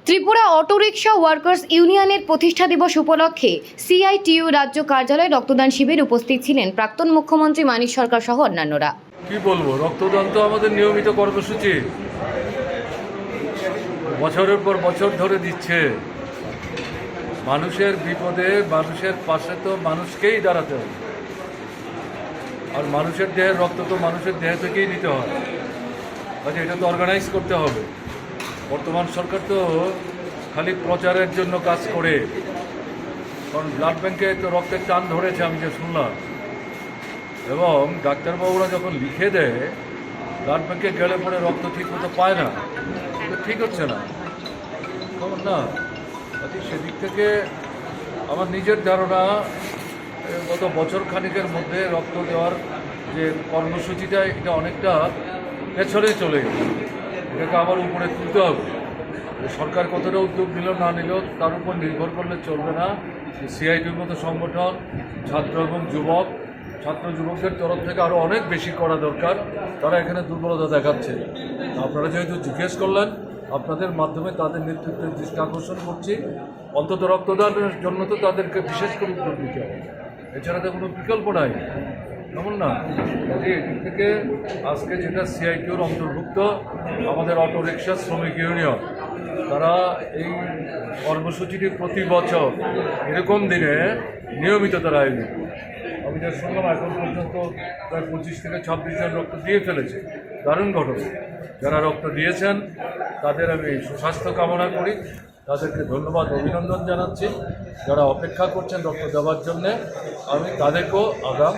Tripura autorickshaw workers ইউনিয়নের প্রতিষ্ঠা দিবস উপলক্ষে সিআইটিইউ রাজ্য কার্যালয়ে রক্তদান শিবির উপস্থিত ছিলেন প্রাক্তন মুখ্যমন্ত্রী মানিক সরকার সহ অন্যান্যরা। কি বলবো, রক্তদান তো আমাদের নিয়মিত কর্মসূচি, বছরের পর বছর ধরে দিচ্ছে। মানুষের বিপদে মানুষের পাশে তো মানুষকেই দাঁড়াতে হবে, আর মানুষের দেহের রক্ত তো মানুষের দেহ থেকেই নিতে হয়। কাজে এটা তো অর্গানাইজ করতে হবে। বর্তমান সরকার তো খালি প্রচারের জন্য কাজ করে, কারণ ব্লাড ব্যাংকে তো রক্তের টান ধরেছে আমি যে শুনলাম, এবং ডাক্তারবাবুরা যখন লিখে দেয় ব্লাড ব্যাংকে গেলে পরে রক্ত ঠিক মতো পায় না, এটা ঠিক হচ্ছে না, খবর না। সেদিক থেকে আমার নিজের ধারণা গত বছর খানিকের মধ্যে রক্ত দেওয়ার যে কর্মসূচিটা, এটা অনেকটা পেছনে চলে গেছে। এটাকে আবার উপরে তুলতে হবে। সরকার কতটা উদ্যোগ নিল না নিল তার উপর নির্ভর করলে চলবে না। সিআইটির মতো সংগঠন, ছাত্র এবং ছাত্র যুবকদের তরফ থেকে আরও অনেক বেশি করা দরকার। তারা এখানে দুর্বলতা দেখাচ্ছে। আপনারা যেহেতু জিজ্ঞেস করলেন, আপনাদের মাধ্যমে তাদের নেতৃত্বের দৃষ্টি আকর্ষণ করছি। অন্তত রক্তদানের জন্য তো তাদেরকে বিশেষ করে উদ্যোগ দিতে হবে, এছাড়া তো কোনো বিকল্প নাই, কেমন না? এদিক থেকে আজকে যেটা সিআইটিউর অন্তর্ভুক্ত আমাদের অটো রিক্সা শ্রমিক ইউনিয়ন, তারা এই কর্মসূচিটি প্রতি বছর এরকম দিনে নিয়মিত তারা আয়োজন। আমি যা শুনলাম এখন পর্যন্ত প্রায় 25 থেকে 26 জন রক্ত দিয়ে ফেলেছে। দারুণ ঘটনা। যারা রক্ত দিয়েছেন তাদের আমি সুস্বাস্থ্য কামনা করি, তাদেরকে ধন্যবাদ অভিনন্দন জানাচ্ছি। যারা অপেক্ষা করছেন রক্ত দেওয়ার জন্যে, আমি তাদেরকেও আগাম